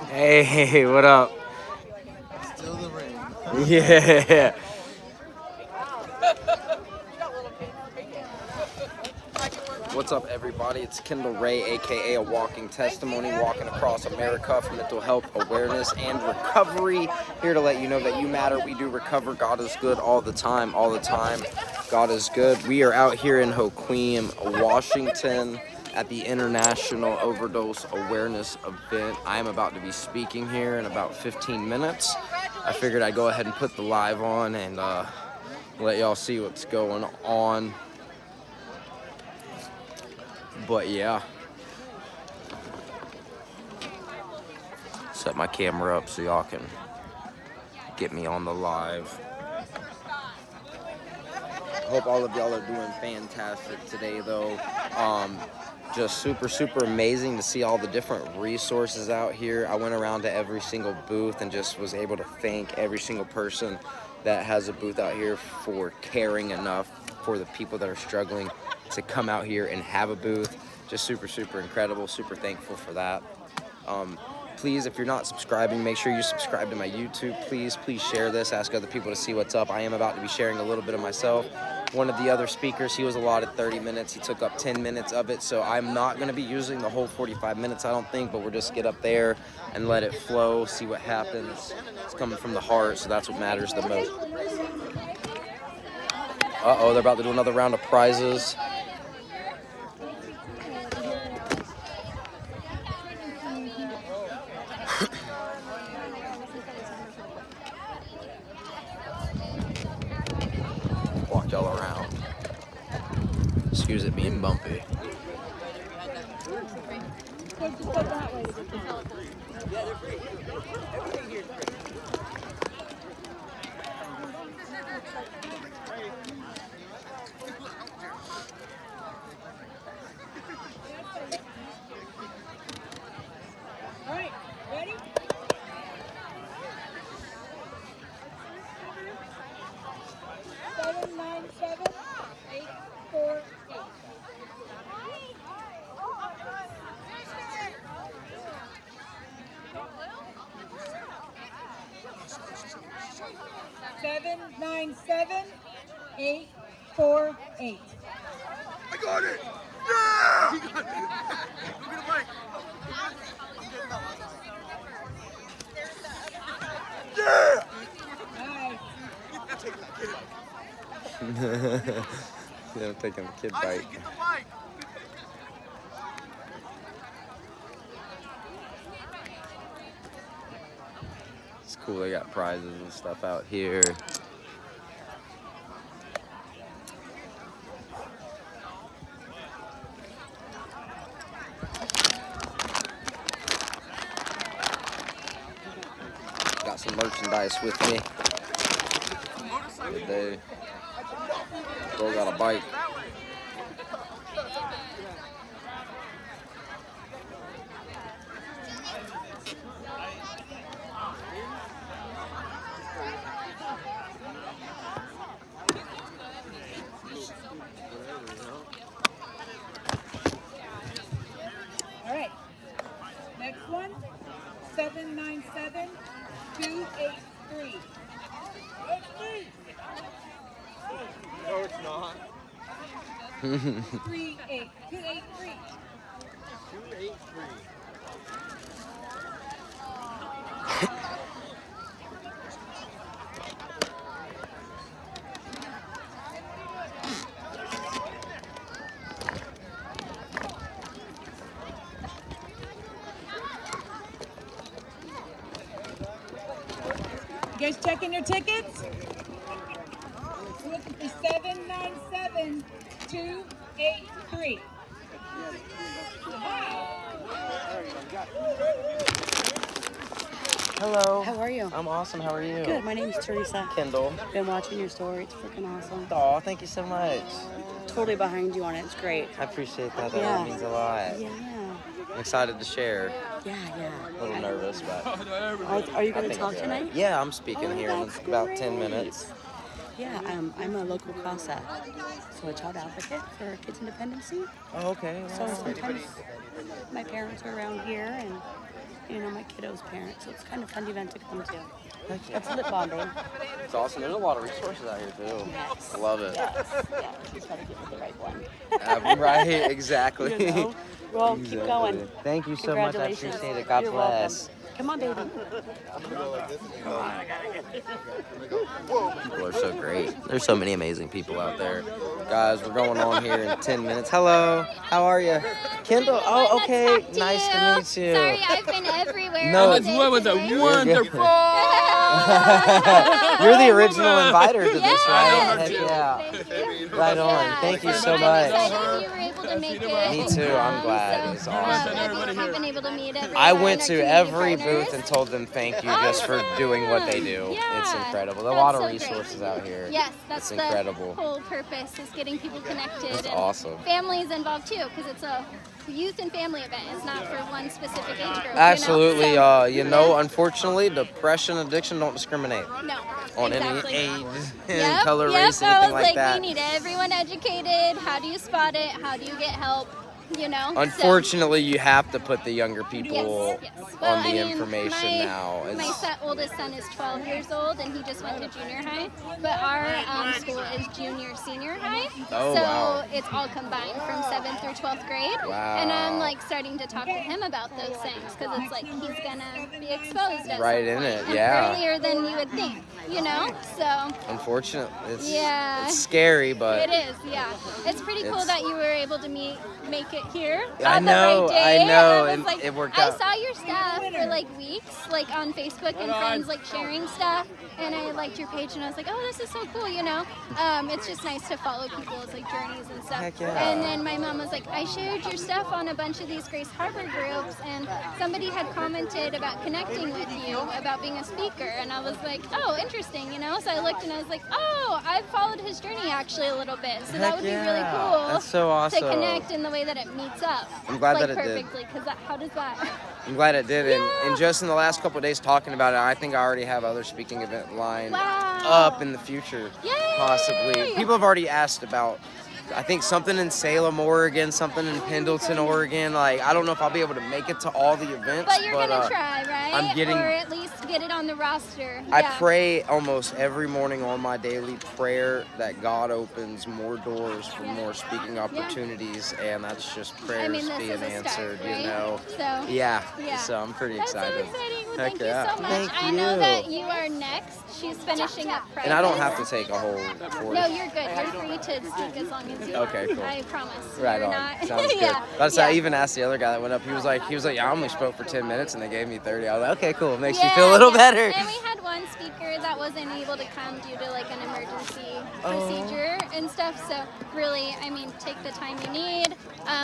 Hey, what up? Still the ring. Yeah. What's up, everybody? It's Kendall Ray, aka a walking testimony, walking across America for mental health awareness and recovery. Here to let you know that you matter. We do recover. God is good all the time, all the time. God is good. We are out here in Hoquiam, Washington, at the International Overdose Awareness event. I am about to be speaking here in about 15 minutes. I figured I'd go ahead and put the live on and let y'all see what's going on. But yeah, set my camera up so y'all can get me on the live. Hope all of y'all are doing fantastic today, though. Just super amazing to see all the different resources out here. I went around to every single booth and just was able to thank every single person that has a booth out here for caring enough for the people that are struggling to come out here and have a booth. Just super incredible, super thankful for that. Please, if you're not subscribing, make sure you subscribe to my YouTube. Please share this. Ask other people to see what's up. I am about to be sharing a little bit of myself. One of the other speakers, he was allotted 30 minutes. He took up 10 minutes of it, so I'm not going to be using the whole 45 minutes, I don't think, but we'll just get up there and let it flow, see what happens. It's coming from the heart, so that's what matters the most. Uh-oh, they're about to do another round of prizes. Walk y'all around. Excuse it being bumpy. All right, ready? Seven, 9 7 8 4 8. I got it! Yeah! He got it. Look at the mic. Yeah! Nice. Yeah, I'm taking the kid bite. Get the mic. It's cool, they got prizes and stuff out here. Got some merchandise with me. Good day. Bro got a bike. All right. Next one. 797 283. That's me. No, it's not. 283. 283. You guys checking your tickets? We're looking for 797 283. Hello. How are you? I'm awesome. How are you? Good. My name's Teresa. Kendall. Been watching your story. It's freaking awesome. Aw, thank you so much. Totally behind you on it. It's great. I appreciate that. That Yeah. really means a lot. Yeah. I'm excited to share. Yeah. A little nervous, but Are you I going to think talk it's tonight? alright. Yeah, I'm speaking here in That's about 10 great. minutes. Yeah, I'm a local CASA, so a child advocate for kids' independency. Oh, okay. So sometimes my parents are around here, and my kiddos' parents. So it's kind of a fun event to come to. It's lip bonding. It's awesome. There's a lot of resources out here too. Yes. I love it. Yes. Just gotta get with the right one. Right, exactly. Well, Exactly. keep going. Thank you so much. I Congratulations. appreciate it. God You're bless. welcome. Come on, baby. People are so great. There's so many amazing people out there. Guys, we're going on here in 10 minutes. Hello. How are you? Kendall. Oh, okay. Nice to meet you. Sorry, I've been everywhere. No, all day What was a today. wonderful. You're the original inviter to this, right? Yes. Heck yeah. Thank you. Right on. Yeah. Thank you so I'm much. excited you were able to make it. Me too. I'm glad. It's awesome. Have you been able to meet everyone? I went our to community every partners? booth and told them thank you just for doing what they do. Yeah. It's incredible. There are a That's lot of so great. resources out here. Yes, that's It's incredible. the whole purpose is getting people connected. That's and awesome. Families involved too, because it's a youth and family event. It's not for one specific age group. Absolutely. You know? Unfortunately, depression, addiction don't discriminate No. on exactly. any age, Yep, color, yep. race, I anything was like that. we need everyone educated. How do you spot it? How do you get help? You know. So- Unfortunately, you have to put the younger people Yes. on Well, the I mean, information now. My oldest son is 12 years old, and he just went to junior high. But our school is junior, senior high. Oh, so wow. it's all combined from 7th through 12th grade. Wow. And I'm like starting to talk to him about those things because it's like he's gonna be exposed at Right some in point, it, yeah. earlier than you would think. You know, so. Unfortunately, Yeah. it's scary, but It is, yeah. It's pretty cool It's- that you were able to make it here. I on know, the right day. I know, was and like, it worked I out. saw your stuff for like weeks, like on Facebook and friends like sharing stuff, and I liked your page, and I was like, oh, this is so cool, you know. It's just nice to follow people's like journeys and stuff. Heck yeah. And then my mom was like, I shared your stuff on a bunch of these Grace Harbor groups, and somebody had commented about connecting with you about being a speaker, and I was like, oh, interesting, you know. So I looked and I was like, oh, I've followed his journey actually a little bit, so that Heck would be really yeah. cool. That's so awesome. To connect in the way that it meets up. I'm glad like, that it did. perfectly, because how does that? I'm glad it did. And Yeah. just in the last couple of days talking about it, I think I already have other speaking event lined Wow. up in the future, Yay. possibly. People have already asked about, I think something in Salem, Oregon, something in Pendleton, Oregon. Like, I don't know if I'll be able to make it to all the events, But you're gonna try, right? I'm getting- or at least get it on the roster. I Yeah. pray almost every morning on my daily prayer that God opens more doors for more speaking opportunities, and that's just prayers I mean, this being is a answered, start, right? you know. So. Yeah. Yeah. So I'm pretty That's excited. so exciting. Well, Heck thank yeah. you so much. Thank I know you. that you are next. She's finishing up private. And I don't have to take a whole 40. No, you're good. You're free to speak as long as you want. Okay, cool. I promise. Right You're on. Not, Sounds good. yeah. That's yeah. I even asked the other guy that went up. He was like, yeah, I only spoke for 10 minutes and they gave me 30. I was like, okay, cool. It makes me feel a little better. And we had one speaker that wasn't able to come due to like an emergency Oh. procedure and stuff. So really, I mean, take the time you need.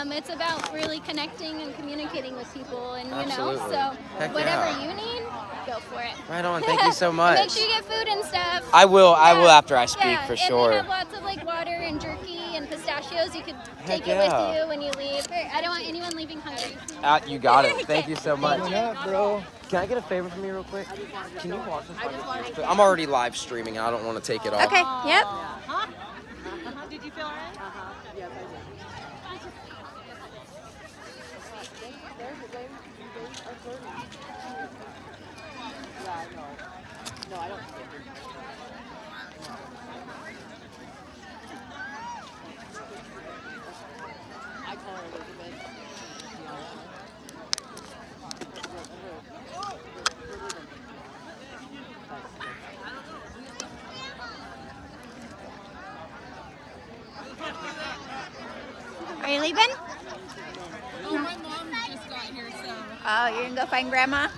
It's about really connecting and communicating with people, and you Absolutely. know, so Heck whatever yeah. you need, go for it. Right on. Thank you so much. Make sure you get food and stuff. I will Yeah. after I speak Yeah, for and sure. we have lots of like water and jerky and pistachios. You could take Heck it yeah. with you when you leave. I don't want anyone leaving hungry. You got it. Thank you so much. Thank you. Bro. Can I get a favor from you real quick? Can you watch this? I'm already live streaming. I don't want to take it off. Okay. Yep. Did you feel all right? Are you leaving? Oh, my mom just got here, so. Oh, you're gonna go find Grandma?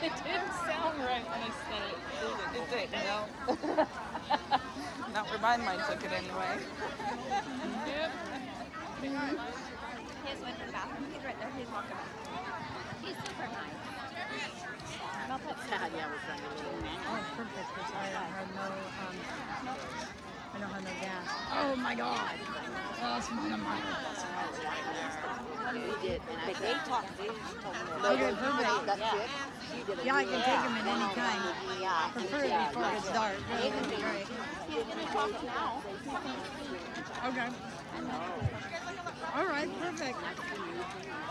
It didn't sound right when I said it. It didn't, no. Not where my mind took it anyway. Yep. He just went to the bathroom. He's right there. He's walking up. He's super nice. Not that sad. Yeah, we're trying to do it. Oh, perfect. 'Cause I had no, I I don't have no gas. Oh my God. That's one of mine. But they talked. They just told me. Okay, perfect. Yeah, I can take them at any time. Preferably before it's dark. That would be great. Okay. All right, perfect.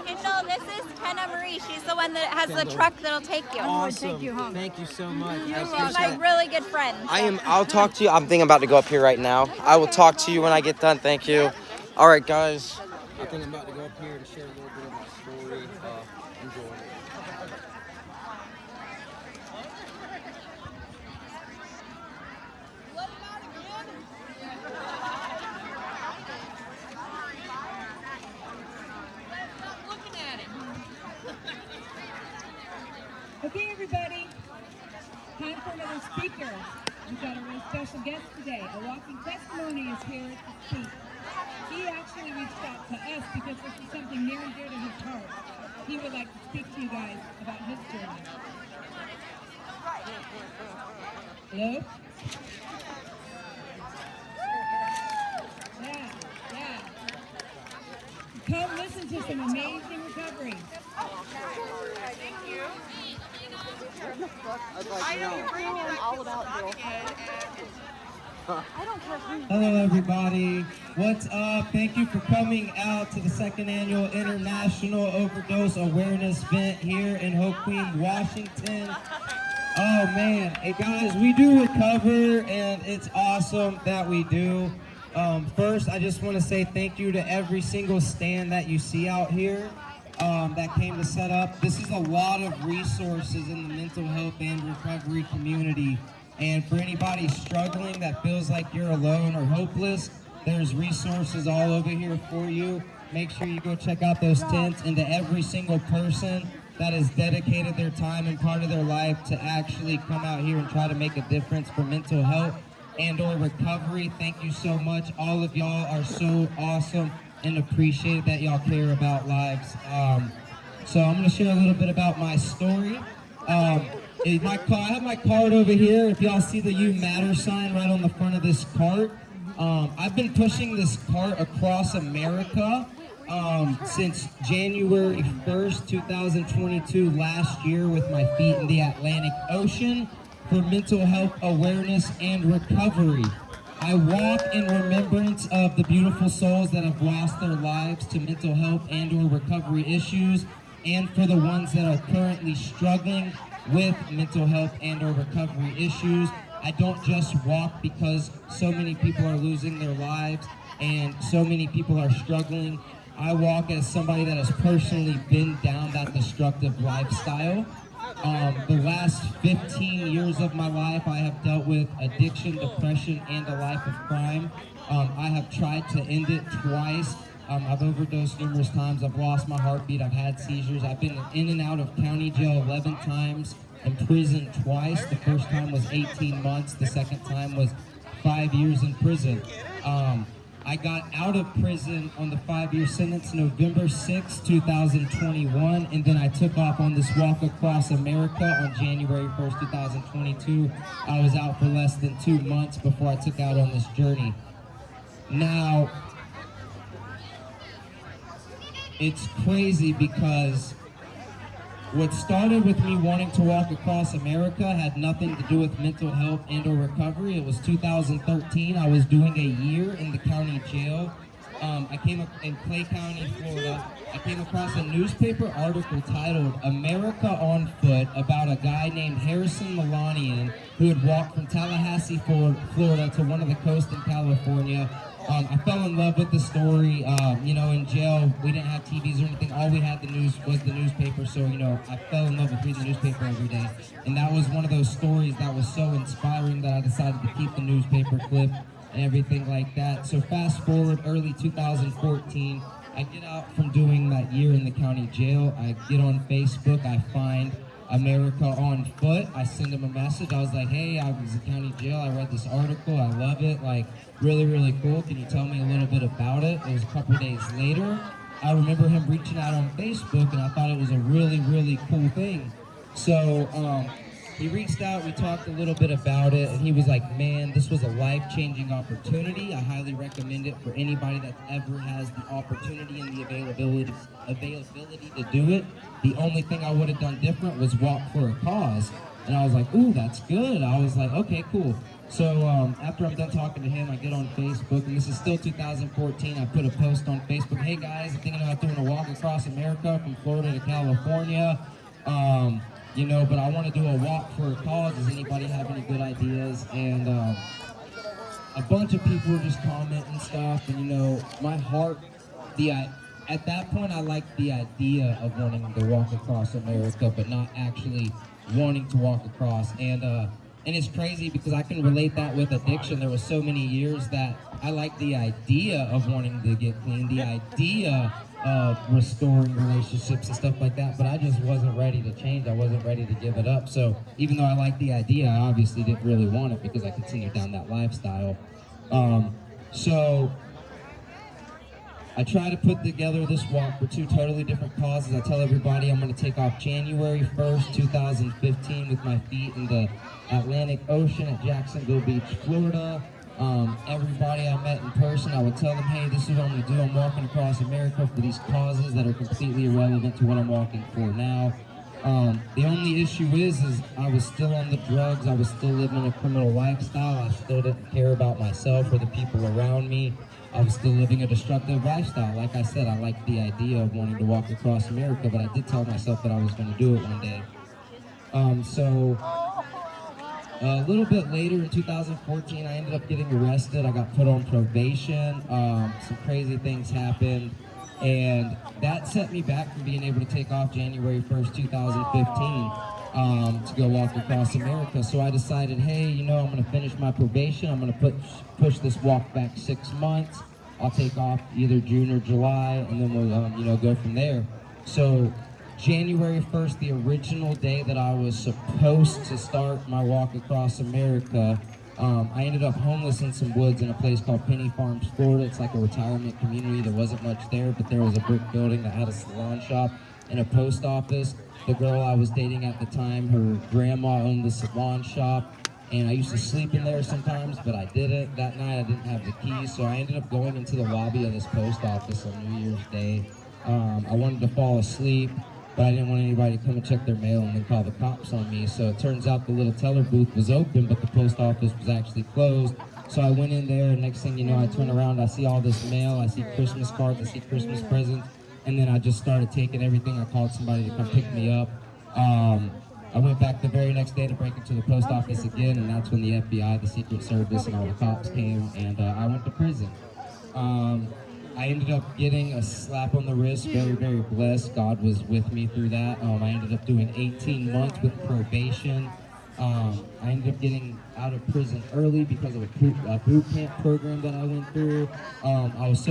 And no, this is Kenna Marie. She's the one that has the truck that'll take you. Awesome. take you home. Thank you so much. I She's appreciate my it. really good friend. I'll talk to you. I'm thinking about to go up here right now. I will talk to you when I get done. Thank you. All right, guys. I think I'm about to go up here to share a little bit of my story. Enjoy. Okay, everybody, time for another speaker. We've got a really special guest today. A walking testimony is here to speak. He actually reached out to us because this is something near and dear to his heart. He would like to speak to you guys about his journey. Hello? Yeah. Come listen to some amazing recovery. Hello everybody, what's up? Thank you for coming out to the second annual International Overdose Awareness event here in Hoquiam, Washington. Oh man, hey guys, we do recover and it's awesome that we do. First, I just want to say thank you to every single stand that you see out here that came to set up. This is a lot of resources in the mental health and recovery community. And for anybody struggling that feels like you're alone or hopeless, there's resources all over here for you. Make sure you go check out those tents, and to every single person that has dedicated their time and part of their life to actually come out here and try to make a difference for mental health and or recovery, thank you so much. All of y'all are so awesome and appreciate that y'all care about lives. So I'm going to share a little bit about my story. I have my card over here. If y'all see the You Matter sign right on the front of this cart, I've been pushing this cart across America since January 1st, 2022, last year, with my feet in the Atlantic Ocean for mental health awareness and recovery. I walk in remembrance of the beautiful souls that have lost their lives to mental health and or recovery issues, and for the ones that are currently struggling with mental health and or recovery issues. I don't just walk because so many people are losing their lives and so many people are struggling. I walk as somebody that has personally been down that destructive lifestyle. The last 15 years of my life, I have dealt with addiction, depression, and a life of crime. I have tried to end it twice. I've overdosed numerous times. I've lost my heartbeat. I've had seizures. I've been in and out of county jail 11 times, in prison twice. The first time was 18 months. The second time was 5 years in prison. I got out of prison on the 5-year sentence November 6, 2021, and then I took off on this walk across America on January 1st, 2022. I was out for less than 2 months before I took out on this journey. Now, it's crazy because what started with me wanting to walk across America had nothing to do with mental health and or recovery. It was 2013. I was doing a year in the county jail. I came up in Clay County, Florida. I came across a newspaper article titled "America on Foot" about a guy named Harrison Melanian who had walked from Tallahassee, Florida to one of the coasts in California. I fell in love with the story. In jail, we didn't have TVs or anything. All we had was the newspaper. So, I fell in love with reading the newspaper every day. And that was one of those stories that was so inspiring that I decided to keep the newspaper clip and everything like that. So fast forward early 2014, I get out from doing that year in the county jail. I get on Facebook. I find America on Foot. I send him a message. I was like, hey, I was in county jail. I read this article. I love it. Really, really cool. Can you tell me a little bit about it? It was a couple days later. I remember him reaching out on Facebook, and I thought it was a really, really cool thing. So he reached out, we talked a little bit about it, and he was like, man, this was a life-changing opportunity. I highly recommend it for anybody that ever has the opportunity and the availability to do it. The only thing I would have done different was walk for a cause. And I was like, ooh, that's good. I was like, okay, cool. So after I'm done talking to him, I get on Facebook, and this is still 2014. I put a post on Facebook, hey guys, I'm thinking about doing a walk across America from Florida to California. You know, but I want to do a walk for a cause. Does anybody have any good ideas? And a bunch of people were just commenting stuff, and you know, my heart, at that point I liked the idea of wanting to walk across America, but not actually wanting to walk across. And it's crazy because I can relate that with addiction. There was so many years that I liked the idea of wanting to get clean, the idea of restoring relationships and stuff like that, but I just wasn't ready to change. I wasn't ready to give it up. So even though I liked the idea, I obviously didn't really want it because I continued down that lifestyle. So I try to put together this walk for two totally different causes. I tell everybody I'm going to take off January 1st, 2015 with my feet in the Atlantic Ocean at Jacksonville Beach, Florida. Everybody I met in person, I would tell them, hey, this is what I'm going to do. I'm walking across America for these causes that are completely irrelevant to what I'm walking for now. The only issue is I was still on the drugs. I was still living a criminal lifestyle. I still didn't care about myself or the people around me. I was still living a destructive lifestyle. Like I said, I liked the idea of wanting to walk across America, but I did tell myself that I was going to do it one day. So a little bit later in 2014, I ended up getting arrested. I got put on probation. Some crazy things happened, and that set me back from being able to take off January 1st, 2015 to go walk across America. So I decided, hey, you know, I'm going to finish my probation. I'm going to push this walk back 6 months. I'll take off either June or July, and then we'll, you know, go from there. So January 1st, the original day that I was supposed to start my walk across America, I ended up homeless in some woods in a place called Penny Farms, Florida. It's like a retirement community. There wasn't much there, but there was a brick building that had a salon shop and a post office. The girl I was dating at the time, her grandma owned the salon shop, and I used to sleep in there sometimes, but I didn't. That night I didn't have the keys, so I ended up going into the lobby of this post office on New Year's Day. I wanted to fall asleep, but I didn't want anybody to come and check their mail and then call the cops on me. So it turns out the little teller booth was open, but the post office was actually closed. So I went in there, and next thing you know, I turn around, I see all this mail, I see Christmas cards, I see Christmas presents, and then I just started taking everything. I called somebody to come pick me up. I went back the very next day to break into the post office again, and that's when the FBI, the Secret Service, and all the cops came, and I went to prison. I ended up getting a slap on the wrist, very, very blessed. God was with me through that. I ended up doing 18 months with probation. I ended up getting out of prison early because of a boot camp program that I went through. I was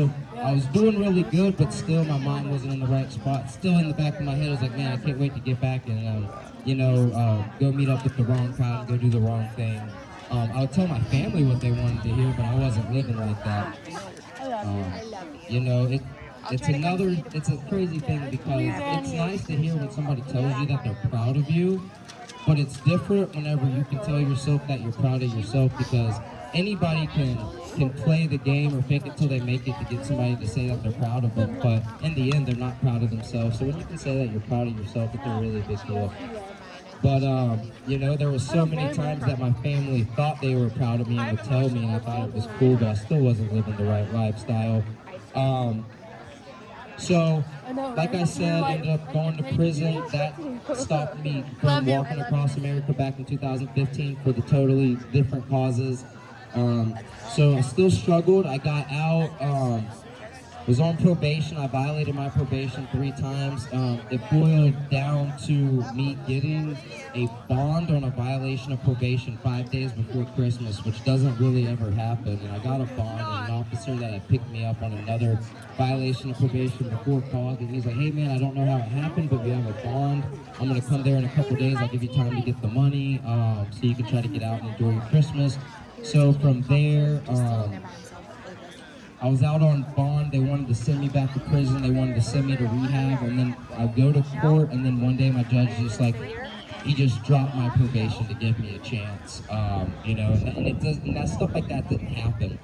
doing really good, but still my mind wasn't in the right spot. Still in the back of my head, I was like, man, I can't wait to get back and, go meet up with the wrong crowd and go do the wrong thing. I would tell my family what they wanted to hear, but I wasn't living like that. It's a crazy thing because it's nice to hear when somebody tells you that they're proud of you, but it's different whenever you can tell yourself that you're proud of yourself, because anybody can play the game or fake it till they make it to get somebody to say that they're proud of them, but in the end, they're not proud of themselves. So when you can say that you're proud of yourself, it's a really big deal. But, there was so many times that my family thought they were proud of me and would tell me, and I thought it was cool, but I still wasn't living the right lifestyle. So, like I said, I ended up going to prison. That stopped me from walking across America back in 2015 for the totally different causes. So I still struggled. I got out. Was on probation. I violated my probation 3 times. It boiled down to me getting a bond on a violation of probation 5 days before Christmas, which doesn't really ever happen. And I got a bond, and an officer that had picked me up on another violation of probation before called, and he's like, hey man, I don't know how it happened, but we have a bond. I'm gonna come there in a couple days. I'll give you time to get the money, so you can try to get out and enjoy your Christmas. So from there, I was out on bond. They wanted to send me back to prison. They wanted to send me to rehab, and then I go to court, and then one day my judge just like, he just dropped my probation to give me a chance. You know, and that stuff like that didn't happen.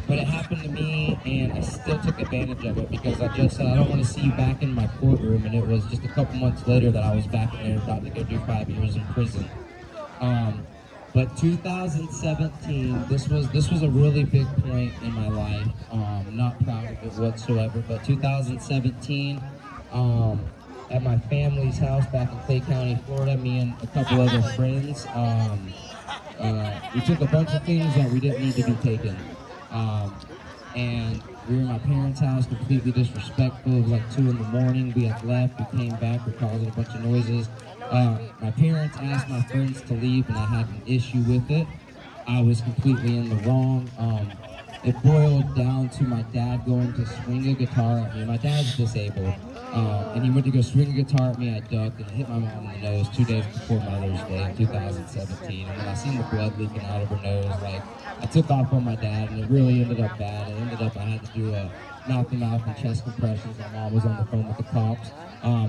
But it happened to me, and I still took advantage of it because I just said, I don't want to see you back in my courtroom. And it was just a couple months later that I was back in there about to go do 5 years in prison. But 2017, this was a really big point in my life. Not proud of it whatsoever, but 2017, at my family's house back in Clay County, Florida, me and a couple other friends, we took a bunch of things that we didn't need to be taken. And we were in my parents' house, completely disrespectful. It was like 2 in the morning. We had left, we came back, we caused a bunch of noises. My parents asked my friends to leave, and I had an issue with it. I was completely in the wrong. It boiled down to my dad going to swing a guitar at me. My dad's disabled, and he went to go swing a guitar at me. I ducked and hit my mom in the nose 2 days before Mother's Day in 2017. And when I seen the blood leaking out of her nose, like, I took off on my dad, and it really ended up bad. It ended up I had to do a mouth-to-mouth and chest compressions. My mom was on the phone with the cops.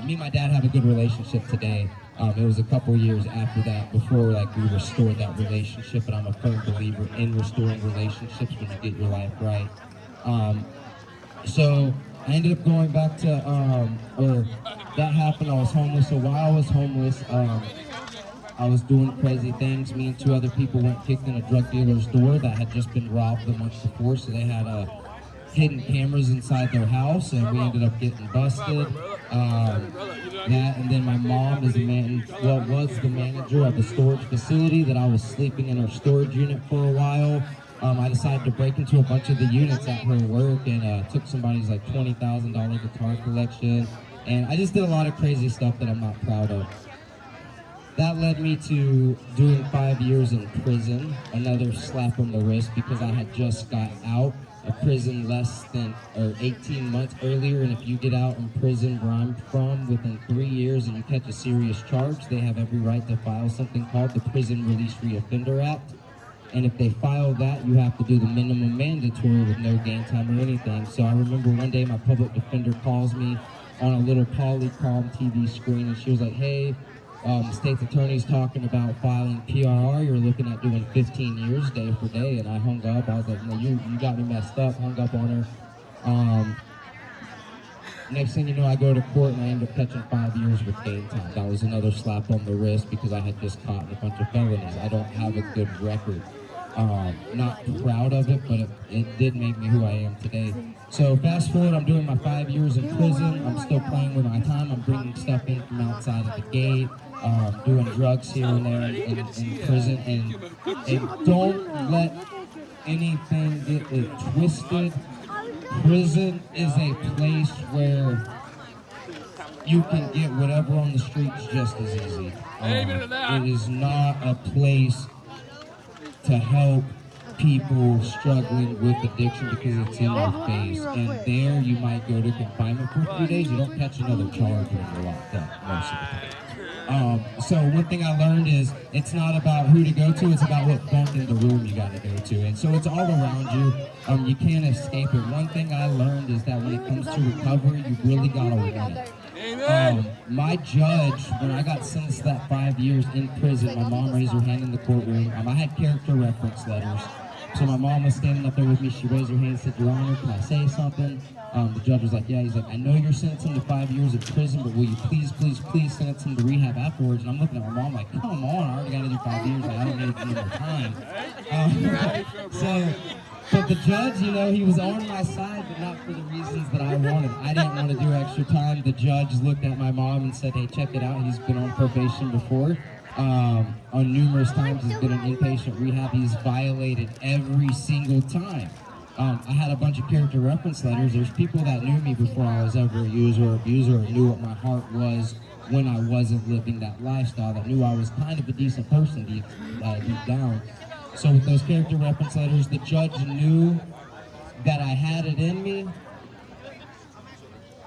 Me and my dad have a good relationship today. It was a couple years after that before like we restored that relationship, and I'm a firm believer in restoring relationships when you get your life right. So I ended up going back to, or that happened, I was homeless. So while I was homeless, I was doing crazy things. Me and 2 other people went kicked in a drug dealer's door that had just been robbed the month before, so they had hidden cameras inside their house, and we ended up getting busted. That, and then my mom is was the manager of the storage facility that I was sleeping in her storage unit for a while. I decided to break into a bunch of the units at her work and took somebody's like $20,000 guitar collection, and I just did a lot of crazy stuff that I'm not proud of. That led me to doing 5 years in prison, another slap on the wrist because I had just got out of prison less than 18 months earlier, and if you get out in prison where I'm from within 3 years and you catch a serious charge, they have every right to file something called the Prison Release Reoffender Act. And if they file that, you have to do the minimum mandatory with no game time or anything. So I remember one day my public defender calls me on a little Polycom TV screen, and she was like, hey, the state's attorney's talking about filing PRR. You're looking at doing 15 years day for day. And I hung up. I was like, no, you got me messed up. Hung up on her. Next thing you know, I go to court and I end up catching 5 years with game time. That was another slap on the wrist because I had just caught in a bunch of felonies. I don't have a good record. Not proud of it, but it did make me who I am today. So fast forward, I'm doing my 5 years in prison. I'm still playing with my time. I'm bringing stuff in from outside of the gate, doing drugs here and there in prison. And don't let anything get it twisted. Prison is a place where you can get whatever on the streets just as easy. It is not a place to help people struggling with addiction because it's in their face. And there you might go to confinement for 3 days. You don't catch another charge when you're locked up most of the time. So one thing I learned is it's not about who to go to, it's about what bunk in the room you got to go to. And so it's all around you. You can't escape it. One thing I learned is that when it comes to recovery, you really got to want it. My judge, when I got sentenced to that 5 years in prison, my mom raised her hand in the courtroom. I had character reference letters. So my mom was standing up there with me. She raised her hand and said, Your Honor, can I say something? The judge was like, yeah. He's like, I know you're sentencing to 5 years in prison, but will you please sentence him to rehab afterwards? And I'm looking at my mom like, come on, I already got to do 5 years. I don't need any more time. But the judge, you know, he was on my side, but not for the reasons that I wanted. I didn't want to do extra time. The judge looked at my mom and said, hey, check it out. He's been on probation before. On numerous times, he's been in inpatient rehab. He's violated every single time. I had a bunch of character reference letters. There's people that knew me before I was ever a user or abuser, or knew what my heart was when I wasn't living that lifestyle, that knew I was kind of a decent person deep down. So with those character reference letters, the judge knew that I had it in me,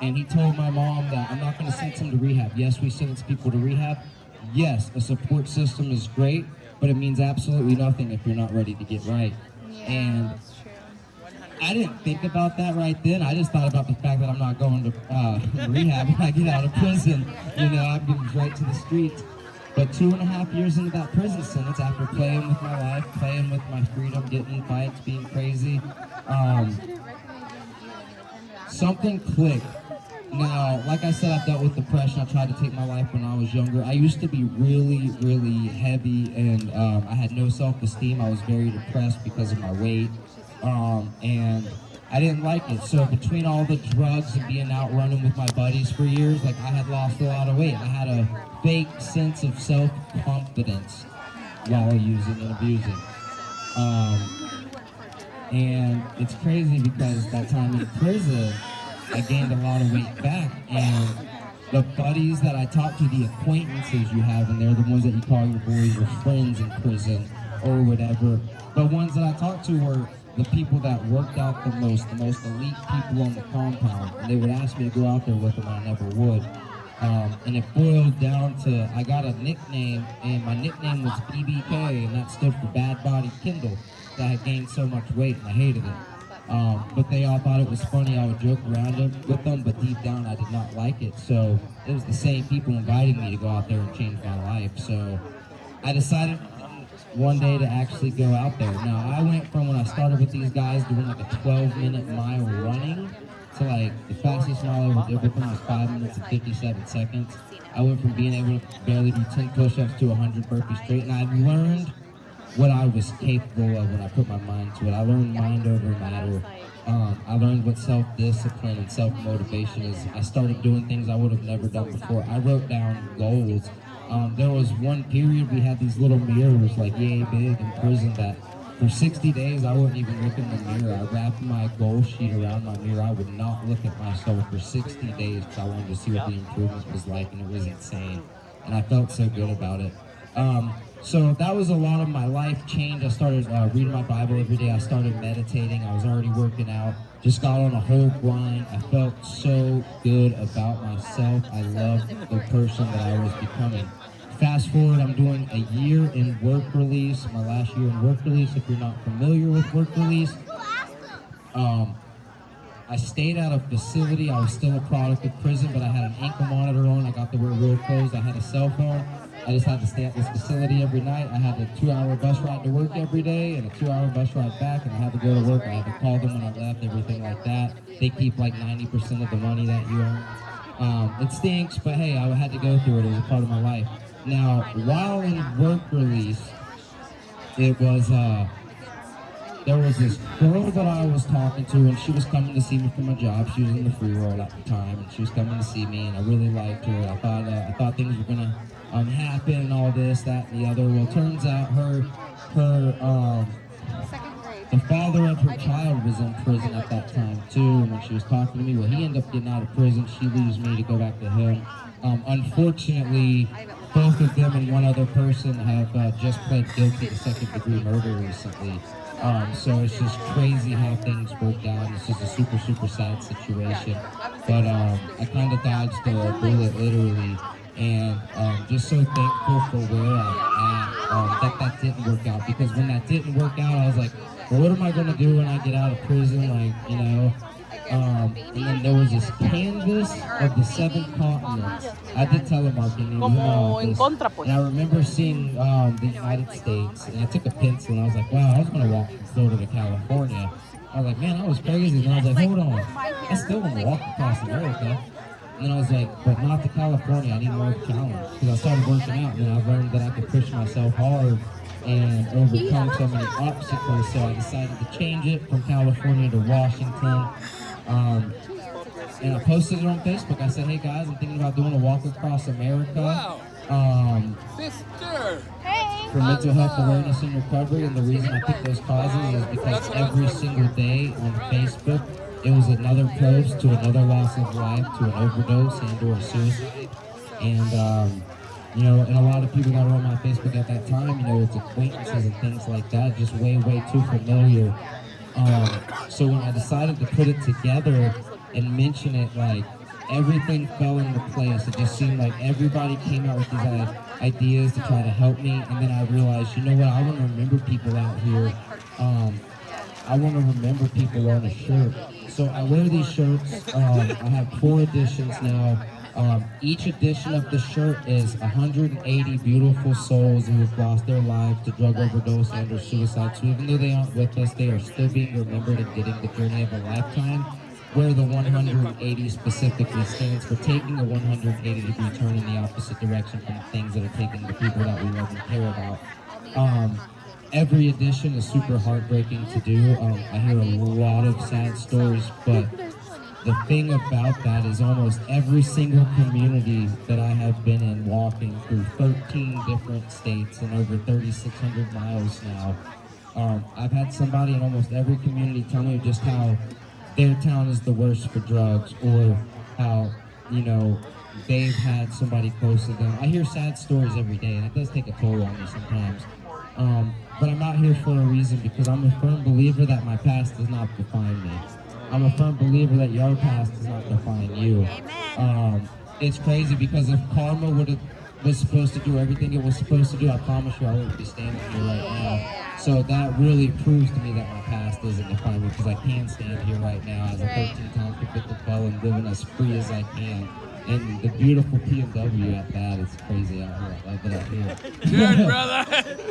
and he told my mom that I'm not going to sentence him to rehab. Yes, we sentence people to rehab. Yes, a support system is great, but it means absolutely nothing if you're not ready to get right. Yeah, and that's true. I didn't think about that right then. I just thought about the fact that I'm not going to rehab when I get out of prison. You know, I'm getting right to the streets. But 2.5 years into that prison sentence, after playing with my life, playing with my freedom, getting in fights, being crazy, something clicked. Now, like I said, I've dealt with depression. I tried to take my life when I was younger. I used to be really, really heavy, and I had no self-esteem. I was very depressed because of my weight, and I didn't like it. So between all the drugs and being out running with my buddies for years, like I had lost a lot of weight. I had a fake sense of self-confidence while using and abusing. And it's crazy because that time in prison, I gained a lot of weight back, and the buddies that I talk to, the acquaintances you have in there, the ones that you call your boys your friends in prison or whatever, the ones that I talked to were the people that worked out the most elite people on the compound, and they would ask me to go out there with them, and I never would. And it boiled down to, I got a nickname, and my nickname was BBK, and that stood for Bad Body Kindle. I had gained so much weight, and I hated it. But they all thought it was funny. I would joke around with them, but deep down I did not like it. So it was the same people inviting me to go out there and change my life. So I decided one day to actually go out there. Now I went from when I started with these guys doing like a 12-minute mile running to like the fastest mile I ever did with them was 5 minutes and 57 seconds. I went from being able to barely do 10 push-ups to 100 burpees straight, and I learned what I was capable of when I put my mind to it. I learned mind over matter. I learned what self-discipline and self-motivation is. I started doing things I would have never done before. I wrote down goals. There was one period we had these little mirrors, like yay big in prison, that for 60 days I wouldn't even look in the mirror. I wrapped my goal sheet around my mirror. I would not look at myself for 60 days because I wanted to see what the improvement was like, and it was insane. And I felt so good about it. So that was a lot of my life change. I started reading my Bible every day. I started meditating. I was already working out. Just got on a whole grind. I felt so good about myself. I loved the person that I was becoming. Fast forward, I'm doing a year in work release, my last year in work release. If you're not familiar with work release, I stayed at a facility. I was still a product of prison, but I had an ankle monitor on. I got to wear real clothes. I had a cell phone. I just had to stay at this facility every night. I had a 2-hour bus ride to work every day and a 2-hour bus ride back, and I had to go to work. I had to call them when I left, everything like that. They keep like 90% of the money that you earn. It stinks, but hey, I had to go through it. It was a part of my life. Now, while in work release, it was, there was this girl that I was talking to, and she was coming to see me for my job. She was in the free roll at the time, and she was coming to see me, and I really liked her. I thought things were gonna happen and all this, that, and the other. Well, it turns out the father of her child was in prison at that time too, and when she was talking to me, well, he ended up getting out of prison. She leaves me to go back to him. Unfortunately, both of them and one other person have just pled guilty to second-degree murder recently. So it's just crazy how things worked out. It's just a super, super sad situation. But I kind of dodged the bullet, literally. And just so thankful for where I'm at, that didn't work out. Because when that didn't work out, I was like, well, what am I going to do when I get out of prison? Like, you know. And then there was this canvas of the 7 continents. I did telemarketing in the office, and I remember seeing the United States, and I took a pencil and I was like, wow, I was going to walk from Florida to California. I was like, man, that was crazy. And I was like, hold on, I still want to walk across America. And then I was like, but not to California, I need more challenge. Because I started working out, and then I learned that I could push myself hard and overcome so many obstacles. So I decided to change it from California to Washington. And I posted it on Facebook. I said, hey guys, I'm thinking about doing a walk across America for mental health awareness and recovery. And the reason I picked those causes is because every single day on Facebook, it was another post to another loss of life, to an overdose and or a suicide. And you know, and a lot of people that were on my Facebook at that time, you know, it's acquaintances and things like that, just way, way too familiar. So when I decided to put it together and mention it, like, everything fell into place. It just seemed like everybody came out with these ideas to try to help me, and then I realized, you know what, I want to remember people out here I want to remember people on a shirt. So I wear these shirts. I have 4 editions now. Each edition of the shirt is 180 beautiful souls who have lost their lives to drug overdose and or suicide. So even though they aren't with us, they are still being remembered and getting the journey of a lifetime. Where the 180 specifically stands for taking a 180-degree turn in the opposite direction from the things that are taking the people that we love and care about. Every edition is super heartbreaking to do. I hear a lot of sad stories, but the thing about that is almost every single community that I have been in, walking through 13 different states and over 3,600 miles now, I've had somebody in almost every community tell me just how their town is the worst for drugs, or how, you know, they've had somebody close to them. I hear sad stories every day, and it does take a toll on me sometimes. But I'm out here for a reason, because I'm a firm believer that my past does not define me. I'm a firm believer that your past does not define you. It's crazy, because if karma was supposed to do everything it was supposed to do, I promise you I wouldn't be standing here right now. So that really proves to me that my past doesn't define me, because I can stand here right now as a 13-time convicted felon, living as free as I can. And the beautiful BMW at that, it's crazy out here. I love it out here. Good, brother.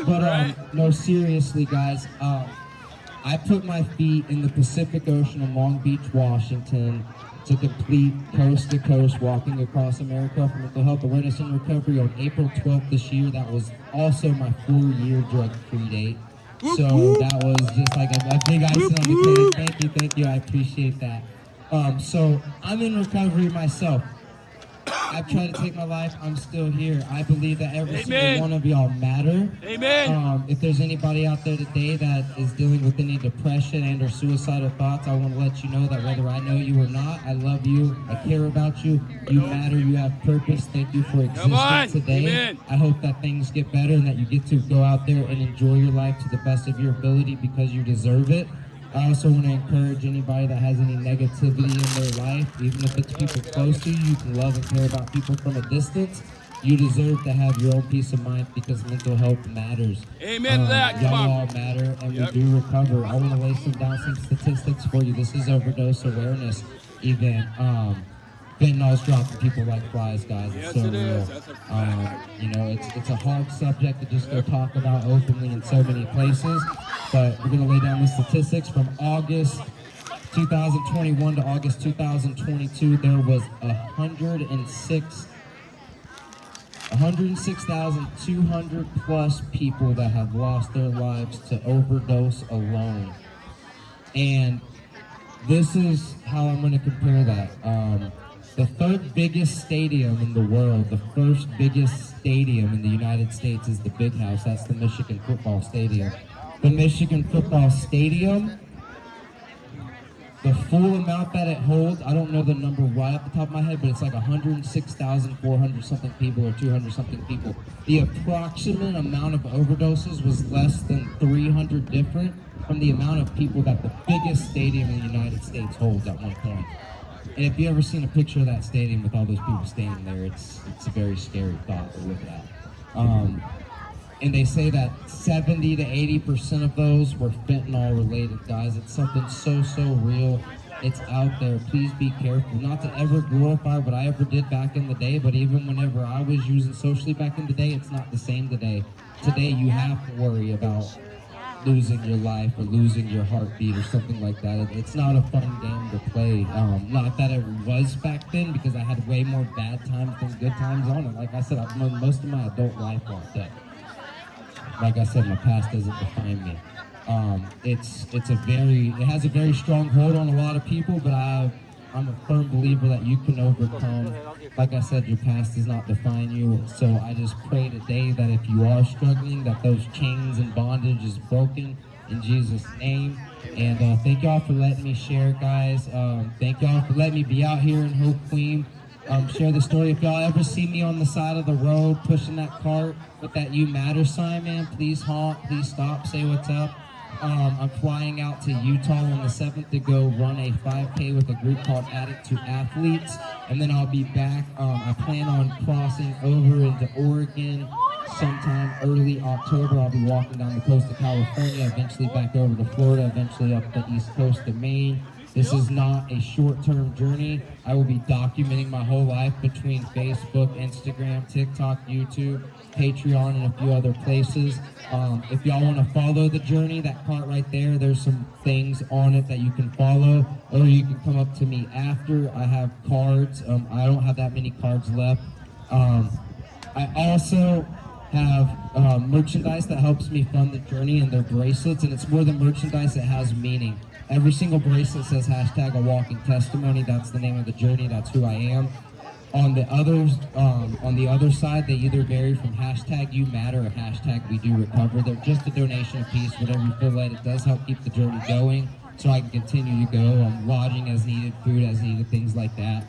But no, seriously, guys. I put my feet in the Pacific Ocean in Long Beach, Washington, to complete coast-to-coast walking across America for mental health awareness and recovery on April 12th this year. That was also my 4-year drug-free date. So that was just like a big icing on the cake. Thank you, I appreciate that. So I'm in recovery myself. I've tried to take my life, I'm still here. I believe that every single one of y'all matter. Amen. If there's anybody out there today that is dealing with any depression and or suicidal thoughts, I want to let you know that whether I know you or not, I love you, I care about you, you matter, you have purpose. Thank you for existing today. Amen. I hope that things get better and that you get to go out there and enjoy your life to the best of your ability, because you deserve it. I also want to encourage anybody that has any negativity in their life, even if it's people close to you, you can love and care about people from a distance. You deserve to have your own peace of mind, because mental health matters. Amen to that. Come Y'all on. all matter, and we do recover. I want to lay down some statistics for you. This is Overdose Awareness event. Fentanyl's dropping people like flies, guys. It's so real. You know, it's a hard subject to just go talk about openly in so many places, but we're gonna lay down the statistics from August 2021 to August 2022. There was 106,200 plus people that have lost their lives to overdose alone. And this is how I'm gonna compare that. The third biggest stadium in the world, the first biggest stadium in the United States is the Big House. That's the Michigan Football Stadium. The Michigan Football Stadium, the full amount that it holds, I don't know the number right off the top of my head, but it's like 106,400 something people or 200 something people. The approximate amount of overdoses was less than 300 different from the amount of people that the biggest stadium in the United States holds at one point. And if you ever seen a picture of that stadium with all those people standing there, it's a very scary thought to look at. And they say that 70 to 80% of those were fentanyl related, guys. It's something so real. It's out there. Please be careful. Not to ever glorify what I ever did back in the day, but even whenever I was using socially back in the day, it's not the same today. Today you have to worry about losing your life or losing your heartbeat or something like that. It's not a fun game to play. Not that it was back then, because I had way more bad times than good times on it. Like I said, I've known most of my adult life locked up. Like I said, my past doesn't define me. It has a very strong hold on a lot of people, but I'm a firm believer that you can overcome. Like I said, your past does not define you. So I just pray today that if you are struggling, that those chains and bondage is broken in Jesus' name. And thank y'all for letting me share, guys. Thank y'all for letting me be out here in Hoquiam. Share the story. If y'all ever see me on the side of the road pushing that cart with that You Matter sign, man, please honk, please stop, say what's up. I'm flying out to Utah on the 7th to go run a 5K with a group called Addict to Athletes, and then I'll be back. I plan on crossing over into Oregon sometime early October, I'll be walking down the coast of California, eventually back over to Florida, eventually up the east coast of Maine. This is not a short-term journey. I will be documenting my whole life between Facebook, Instagram, TikTok, YouTube, Patreon, and a few other places. If y'all want to follow the journey, that part right there, there's some things on it that you can follow, or you can come up to me after. I have cards. I don't have that many cards left. I also have merchandise that helps me fund the journey, and they're bracelets, and it's more than merchandise, it has meaning. Every single bracelet says hashtag a walking testimony. That's the name of the journey. That's who I am. On the other side, they either vary from hashtag you matter or hashtag we do recover. They're just a donation piece, whatever you feel like. It does help keep the journey going, so I can continue to go. Lodging as needed, food as needed, things like that.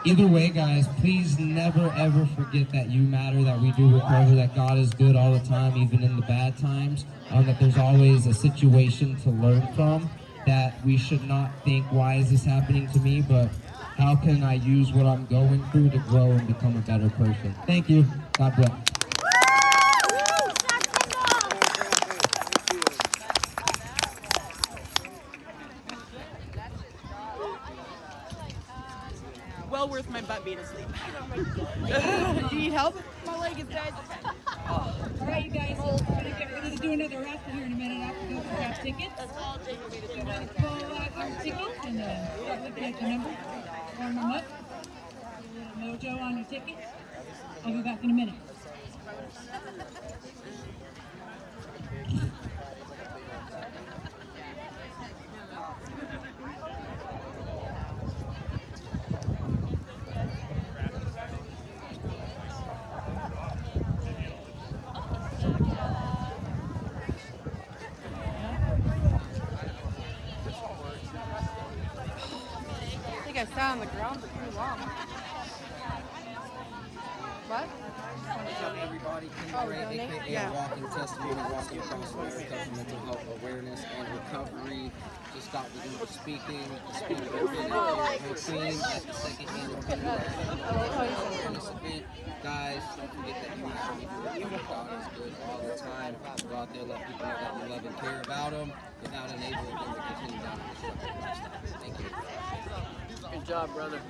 Either way, guys, please never ever forget that you matter, that we do recover, that God is good all the time, even in the bad times, that there's always a situation to learn from, that we should not think, why is this happening to me, but how can I use what I'm going through to grow and become a better person. Thank you. God bless. Well worth my butt being asleep. Do you need help? My leg is dead. All right, you guys, we're going to do another raffle here in a minute after we grab tickets. Pull out your tickets and start looking at the numbers. Warm them up. A little mojo on your tickets. I'll be back in a minute. I think I sat on the ground for too long. What? What's up, everybody? Ken Gray, aka Walking Testimony, walking across America for mental health awareness and recovery. Just got to do speaking. The speaker event at Hoquiam at the second annual awareness event. Guys, don't forget that you matter. God is good all the time. Go out there, let people know that you love and care about them without enabling them to continue down this lifestyle. Thank you. Good job, brother.